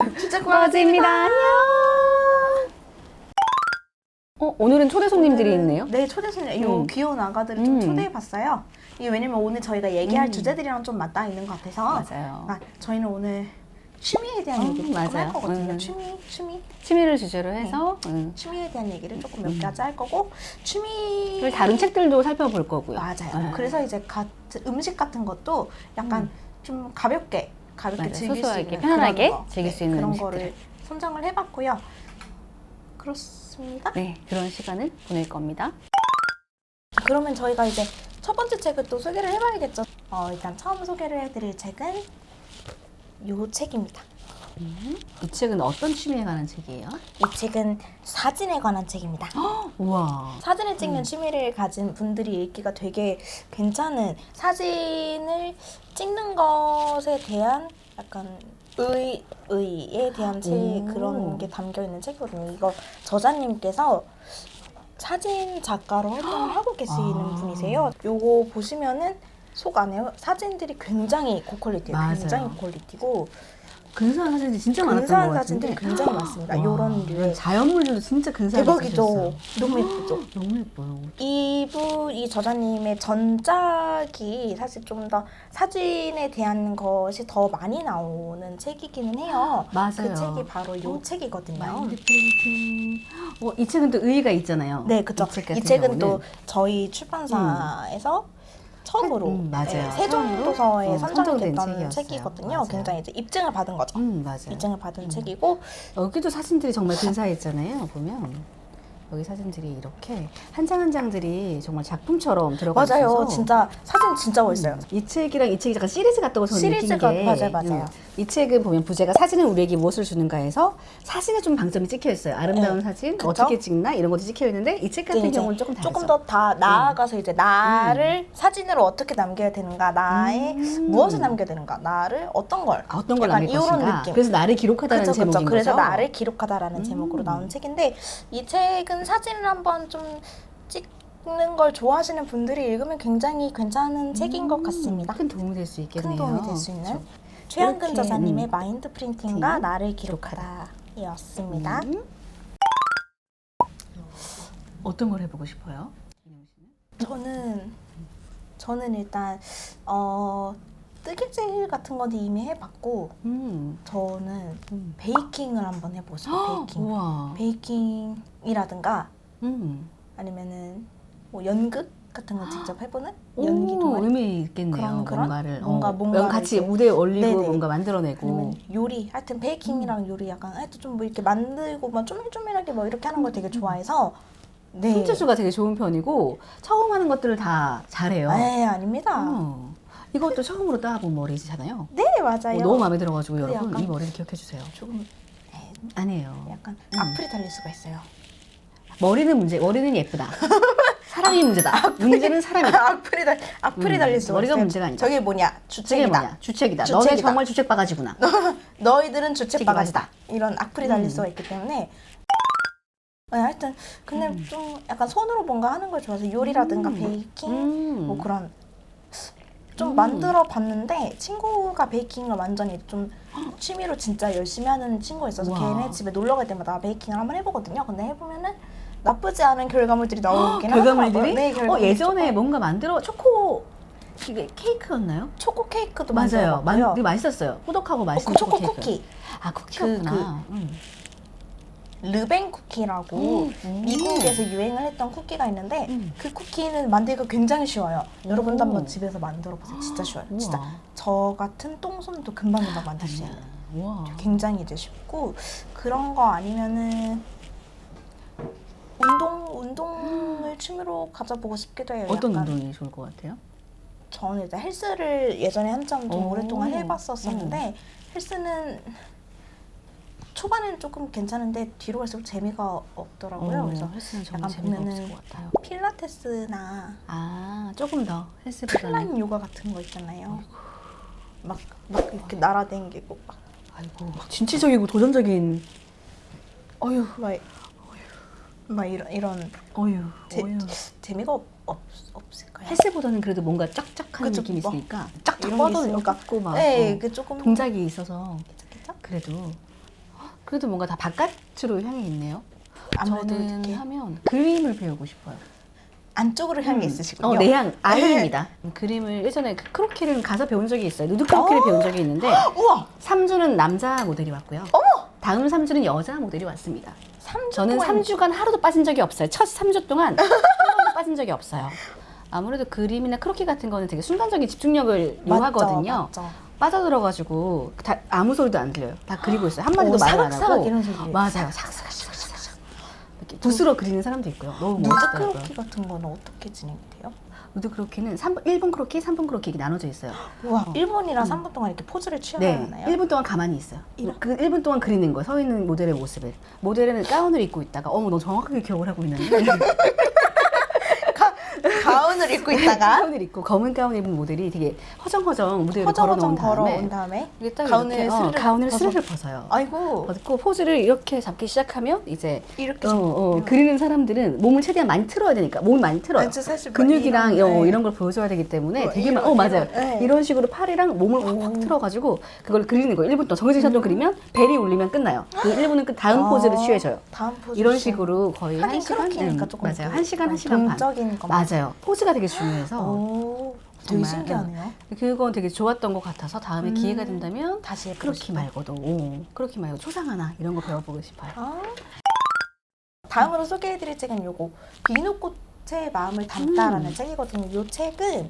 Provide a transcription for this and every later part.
주책바지입니다. 안녕. 오늘은 초대 손님들이 있네요. 네, 초대 손님. 요 귀여운 아가들을 좀 초대해봤어요. 이게 왜냐면 오늘 저희가 얘기할 주제들이랑 좀 맞닿아 있는 것 같아서. 맞아요. 저희는 오늘 취미에 대한 얘기를 조금 할 거거든요. 취미를 주제로 해서 취미에 대한 얘기를 조금 몇 가지 할 거고, 취미를 다른 책들도 살펴볼 거고요. 맞아요. 그래서 이제 음식 같은 것도 약간 좀 가볍게 즐길 수 있는 편안하게 그런 즐길 수 있는 그런 음식들. 거를 선정을 해봤고요. 그렇습니다. 네, 그런 시간을 보낼 겁니다. 그러면 저희가 이제 첫 번째 책을 또 소개를 해봐야겠죠. 일단 처음 소개를 해드릴 책은 요 책입니다. 이 책은 어떤 취미에 관한 책이에요? 이 책은 사진에 관한 책입니다. 우와. 사진을 찍는 취미를 가진 분들이 읽기가 되게 괜찮은, 사진을 찍는 것에 대한 약간 의에 대한 그런 게 담겨 있는 책이거든요. 이거 저자님께서 사진 작가로 활동을 하고 계시는 분이세요. 요거 보시면은 속 안에 사진들이 굉장히 고퀄리티예요. 맞아요. 굉장히 고퀄리티고 근사한 사진들이 진짜 많았던 것 근사한 같은데. 사진들이 굉장히 많습니다. 요런 류의 자연물들도 진짜 근사하게 대박이죠. 쓰셨어요. 너무 예쁘죠. 너무 예뻐요. 이 저자님의 전작이 사실 좀 더 사진에 대한 것이 더 많이 나오는 책이기는 해요. 맞아요. 그 책이 바로 이 책이거든요. 마인드 페인팅. 이 책은 또 의의가 있잖아요. 네, 그렇죠. 이 책은 또 저희 출판사에서 처음으로 맞아요. 세종도서에 선정이 선정된 됐던 책이었어요. 책이거든요. 맞아요. 굉장히 이제 입증을 받은 거죠. 맞아요. 입증을 받은 책이고, 여기도 사진들이 정말 근사했잖아요. 보면 여기 사진들이 이렇게 한 장 한 장들이 정말 작품처럼 들어가 있어서 맞아요. 진짜 사진 진짜 멋있어요. 이 책이랑 이 책이 약간 시리즈 같다고 저는 시리즈가 느낀 게 맞아요. 이 책은 보면 부제가 사진은 우리에게 무엇을 주는가에서 사진에 좀 방점이 찍혀 있어요. 아름다운 사진 그쵸? 어떻게 찍나 이런 것도 찍혀 있는데 이 책 같은 경우는 조금 다르죠. 조금 더 다 나아가서 이제 나를 사진으로 어떻게 남겨야 되는가, 나의 무엇을 남겨야 되는가, 나를 어떤 걸 남길 이런 것인가. 느낌. 그래서 나를 기록하다는 제목인 그래서 거죠. 나를 기록하다라는 제목으로 나온 책인데, 이 책은 사진을 한번 좀 찍는 걸 좋아하시는 분들이 읽으면 굉장히 괜찮은 책인 것 같습니다. 큰 도움이 될 수 있겠네요. 큰 도움이 될 수 있는 그렇죠. 최한근 이렇게, 저자님의 마인드 프린팅과 나를 기록하다였습니다. 어떤 걸 해보고 싶어요? 저는 일단 뜨개질 같은 건 이미 해봤고, 저는 베이킹을 한번 해보고 싶어요. 우와. 베이킹이라든가 아니면은 뭐 연극 같은 거 직접 해보는 오, 연기 동아리, 의미 있겠네요. 뭔가를 같이 이제 무대에 올리고 네네. 뭔가 만들어내고. 아니면 요리, 하여튼 베이킹이랑 요리 약간 하여튼 좀 뭐 이렇게 만들고 막 쪼밀쪼밀하게 뭐 이렇게 하는 걸 되게 좋아해서. 네. 손재주가 되게 좋은 편이고 처음 하는 것들을 다 잘해요. 네, 아닙니다. 이것도 처음으로 따본 머리잖아요. 네, 맞아요. 너무 마음에 들어가지고 여러분 약간 이 머리를 기억해 주세요. 조금 아니에요. 약간 악플이 달릴 수가 있어요. 머리는 예쁘다. 사람이 문제다. 문제는 사람이다. 악플이 달릴 수가 머리가 있어요. 문제가 아니다. 저게 뭐냐? 주책이다. 주책이다. 너네 정말 주책 바가지구나. 너희들은 주책 바가지다. 이런 악플이 달릴 수가 있기 때문에. 네, 하여튼 근데 좀 약간 손으로 뭔가 하는 걸 좋아해서 요리라든가 베이킹 뭐 그런 좀 만들어 봤는데, 친구가 베이킹을 완전히 좀 취미로 진짜 열심히 하는 친구가 있어서 걔네 집에 놀러 갈 때마다 베이킹을 한번 해보거든요. 근데 해보면은 나쁘지 않은 결과물들이 나오긴 하더라고요. 결과물들이? 네, 결과물들이 예전에 뭔가 만들어 이게 케이크였나요? 초코 케이크도 맞아요. 만들어봤고요. 되게 맛있었어요. 꾸덕하고 맛있는 초코 케이크. 쿠키. 쿠키구나. 르벤 쿠키라고 미국에서 유행을 했던 쿠키가 있는데 그 쿠키는 만들기가 굉장히 쉬워요. 여러분도 한번 집에서 만들어 보세요. 진짜 쉬워요. 우와. 진짜 저 같은 똥손도 금방금방 만들 수 있는. 우와. 굉장히 이제 쉽고, 그런 거 아니면은 운동을 취미로 가져보고 싶기도 해요. 어떤 약간 운동이 좋을 것 같아요? 저는 이제 헬스를 예전에 한참 좀 오. 오랫동안 해봤었었는데, 헬스는 초반에는 조금 괜찮은데 뒤로 갈수록 재미가 없더라고요. 그래서 헬스는 정말 약간 재미가 보면은 없을 것 같아요. 필라테스나 조금 더 헬스보다는. 플라잉 요가 같은 거 있잖아요. 막 이렇게 날아다니고 아이고, 진취적이고 도전적인. 막 이런 재미가 없을까요? 헬스보다는 그래도 뭔가 쫙쫙한 그쵸, 느낌이 있으니까 쫙쫙 이런 게 뻗어있고 막 네, 그 조금 동작이 있어서 괜찮겠죠? 그래도 그래도 뭔가 다 바깥으로 향이 있네요. 아무래도 저는 이렇게 하면 그림을 배우고 싶어요. 안쪽으로 향이 있으시군요. 내향, 아향입니다. 그림을 예전에 그 크로키를 가서 배운 적이 있어요. 누드 크로키를 배운 적이 있는데 우와. 3주는 남자 모델이 왔고요. 다음 3주는 여자 모델이 왔습니다. 3주 저는 동안 3주간 하루도 빠진 적이 없어요. 첫 3주 동안 한 번도 빠진 적이 없어요. 아무래도 그림이나 크로키 같은 거는 되게 순간적인 집중력을 요하거든요. 맞죠. 빠져들어가지고 다 아무 소리도 안 들려요. 다 그리고 있어요. 한마디도 말을 안 사각사각 하고. 이런 소리. 맞아요. 사각사각. 이렇게 붓으로 그리는 사람도 있고요. 너무 누드 멋있더라고요. 크로키 같은 거는 어떻게 진행이 돼요? 누드 크로키는 1분 크로키, 3분 크로키 이렇게 나눠져 있어요. 우와, 1분이랑 3분 동안 이렇게 포즈를 취해야 네, 하나요? 1분 동안 가만히 있어요. 그 1분 동안 그리는 거예요. 서 있는 모델의 모습을. 모델은 가운을 입고 있다가 어머, 너 정확하게 기억을 하고 있는데. 가운을 입고 있다가 가운을 입고 검은 가운 입은 모델이 되게 허정허정 무대 위로 허정허정 걸어놓은 다음에 다음에 이게 딱 가운을 이렇게, 스르르 가운을 벗어. 스르르 벗어요. 아이고 벗고 포즈를 이렇게 잡기 시작하면 이제 이렇게 그리는 사람들은 몸을 최대한 많이 틀어야 되니까 몸을 많이 틀어요. 아니, 사실 근육이랑 이런, 이런 걸 보여줘야 되기 때문에 되게 이런, 맞아요. 네. 이런 식으로 팔이랑 몸을 확 틀어가지고 그걸 그리는 거예요. 1분 동안 정해진 샷도 그리면 벨이 울리면 끝나요. 그 1분은 끝 다음 포즈를 취해줘요. 다음 포즈 이런 식으로 거의 하긴 1시간? 크로키니까 조금 맞아요. 1시간, 1시간 반. 동적인 거 맞아요. 포즈가 되게 중요해서 오, 되게 정말, 신기하네요. 그건 되게 좋았던 것 같아서 다음에 기회가 된다면 다시 해보고 크로키 싶어요. 말고도 크로키 말고 초상화나 이런 거 배워보고 싶어요. 다음으로 소개해드릴 책은 요거 비누꽃의 마음을 담다라는 책이거든요. 이 책은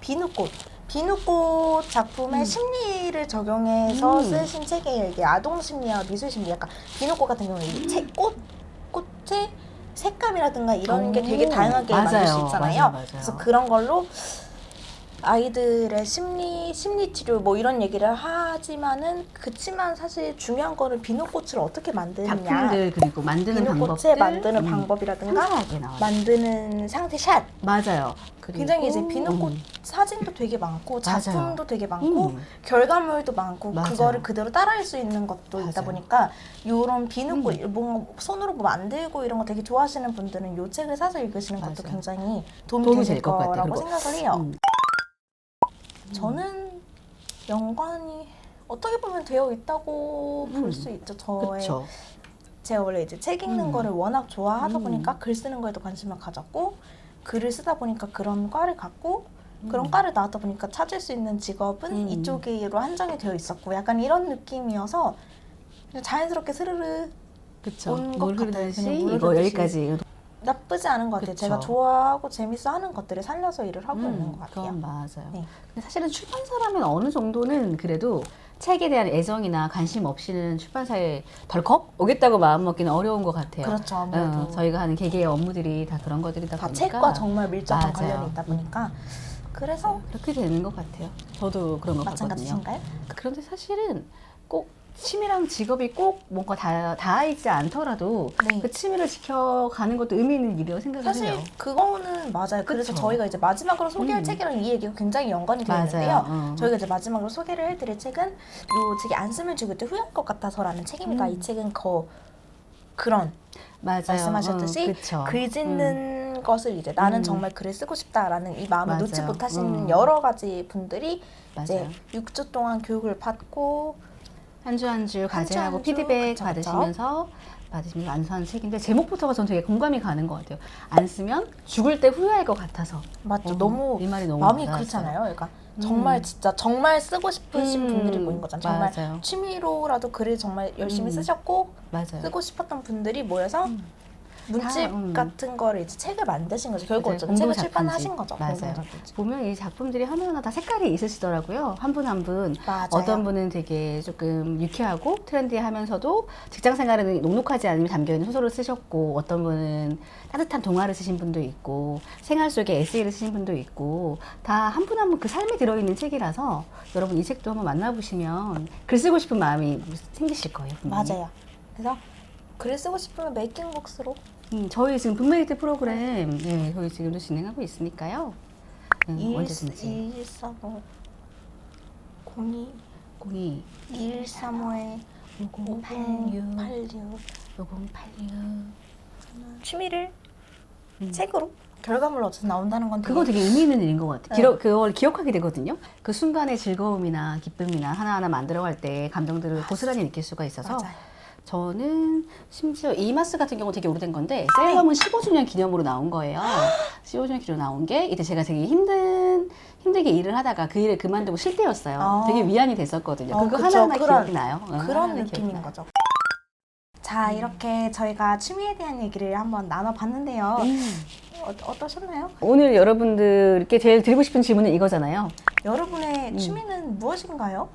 비누꽃 작품의 심리를 적용해서 쓰신 책이에요. 이게 아동 심리와 미술 심리, 약간 비누꽃 같은 경우는 이 꽃의 색감이라든가 이런 게 되게 다양하게 만들 수 있잖아요. 맞아요. 그래서 그런 걸로 아이들의 심리 치료 뭐 이런 얘기를 하지만은 그치만 사실 중요한 거는 비누꽃을 어떻게 만드느냐, 작품들 그리고 만드는 비누꽃에 방법들 만드는 방법이라든가 상세하게 나와요. 만드는 상태샷, 맞아요. 그리고, 굉장히 이제 비누꽃 사진도 되게 많고 작품도 맞아요. 되게 많고 결과물도 많고 맞아요. 그거를 그대로 따라할 수 있는 것도 있다 맞아요. 보니까 요런 비누꽃 뭔가 손으로 뭐 만들고 이런 거 되게 좋아하시는 분들은 요 책을 사서 읽으시는 것도 맞아요. 굉장히 도움이 도움이 되실 될것 같아요. 거라고 그리고, 생각을 해요. 저는 연관이 어떻게 보면 되어 있다고 볼 수 있죠. 그렇죠. 제가 원래 이제 책 읽는 거를 워낙 좋아하다 보니까 글 쓰는 거에도 관심을 가졌고 글을 쓰다 보니까 그런 과를 갖고 그런 과를 나왔다 보니까 찾을 수 있는 직업은 이쪽으로 한정이 되어 있었고 약간 이런 느낌이어서 그냥 자연스럽게 스르르 그쵸. 온 것 물 같아요. 흐르듯이 그냥 물 이거 흐르듯이. 여기까지. 나쁘지 않은 것 같아요. 그쵸. 제가 좋아하고 재밌어 하는 것들을 살려서 일을 하고 있는 것 같아요. 그건 맞아요. 네. 근데 사실은 출판사라면 어느 정도는 그래도 책에 대한 애정이나 관심 없이는 출판사에 덜컥 오겠다고 마음먹기는 어려운 것 같아요. 그렇죠. 아무래도 저희가 하는 개개의 업무들이 다 그런 것들이다 다 보니까 책과 정말 밀접한 맞아요. 관련이 있다 보니까 그래서 그렇게 되는 것 같아요. 저도 그런 것 같거든요. 마찬가지신가요? 그런데 사실은 꼭 취미랑 직업이 꼭 뭔가 다 있지 않더라도 네. 그 취미를 지켜가는 것도 의미 있는 일이라고 생각을 사실 해요. 그거는 맞아요. 그래서 그쵸. 저희가 이제 마지막으로 소개할 책이랑 이 얘기가 굉장히 연관이 되어 맞아요. 있는데요. 저희가 이제 마지막으로 소개를 해드릴 책은 이 책이 안 쓰면 죽을 때 후회할 것 같아서라는 책입니다. 이 책은 그런 맞아요. 말씀하셨듯이 그쵸. 글 짓는 것을 이제 나는 정말 글을 쓰고 싶다라는 이 마음을 맞아요. 놓지 못하시는 여러 가지 분들이 이제 맞아요. 6주 동안 교육을 받고 한 주 한 주 과제하고 한 주, 피드백 그쵸, 받으시면서 완성한 책인데 제목부터가 전 되게 공감이 가는 것 같아요. 안 쓰면 죽을 때 후회할 것 같아서. 맞죠. 너무 이 말이 너무 마음이 와닿았어요. 그렇잖아요. 그러니까 정말 진짜 정말 쓰고 싶으신 분들이 모인 거잖아요. 정말 맞아요. 취미로라도 글을 정말 열심히 쓰셨고 맞아요. 쓰고 싶었던 분들이 모여서 문집 다, 같은 거를 이제 책을 만드신 거죠. 결국 맞아요. 어쨌든 책을 공동 출판하신 작품집. 거죠. 맞아요. 공동 작품집. 보면 이 작품들이 하나하나 다 색깔이 있으시더라고요. 한 분 한 분. 맞아요. 어떤 분은 되게 조금 유쾌하고 트렌디하면서도 직장 생활에는 녹록하지 않으면 담겨있는 소설을 쓰셨고, 어떤 분은 따뜻한 동화를 쓰신 분도 있고, 생활 속에 에세이를 쓰신 분도 있고, 다 한 분 한 분 그 삶에 들어있는 책이라서 여러분 이 책도 한번 만나보시면 글 쓰고 싶은 마음이 생기실 거예요. 분명히. 맞아요. 그래서 글을 쓰고 싶으면 메이킹북스로 저희 지금 북메이트 프로그램 저희 지금도 진행하고 있으니까요. 언제든지 2135 02 02 2135에 5086 5086 5086 취미를 책으로 결과물로 어쨌든 나온다는 건 그거 되게 의미 있는 일인 것 같아요. 네. 그걸 기억하게 되거든요. 그 순간의 즐거움이나 기쁨이나 하나하나 만들어갈 때 감정들을 고스란히 느낄 수가 있어서 맞아요. 저는 심지어 이마스 같은 경우 되게 오래된 건데 셀럼은 15주년 기념으로 나온 거예요. 15주년 기념으로 나온 게 이때 제가 되게 힘들게 일을 하다가 그 일을 그만두고 쉴 때였어요. 되게 위안이 됐었거든요. 그거 그쵸. 하나하나 기억이 나요. 그런 하나하나 느낌인 기억이 나요. 거죠. 자, 이렇게 저희가 취미에 대한 얘기를 한번 나눠봤는데요. 어떠셨나요? 오늘 여러분들께 제일 드리고 싶은 질문은 이거잖아요. 여러분의 취미는 무엇인가요?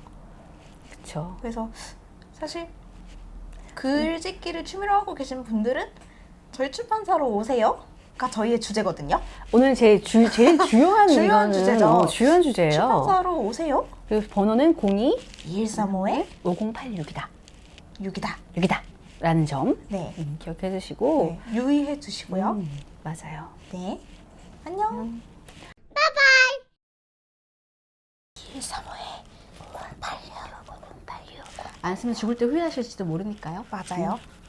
그렇죠. 그래서 사실 글짓기를 취미로 하고 계신 분들은 저희 출판사로 오세요가 저희의 주제거든요. 오늘 제일 주요한 중요한 이거는 주제죠. 중요한 주제예요. 출판사로 오세요. 그리고 번호는 2135에 5086이다. 6이다. 6이다. 라는 점 네. 기억해 주시고 네. 유의해 주시고요. 맞아요. 네. 안녕. 바이바이. 2135에 5086. 안 쓰면 죽을 때 후회하실지도 모르니까요. 맞아요.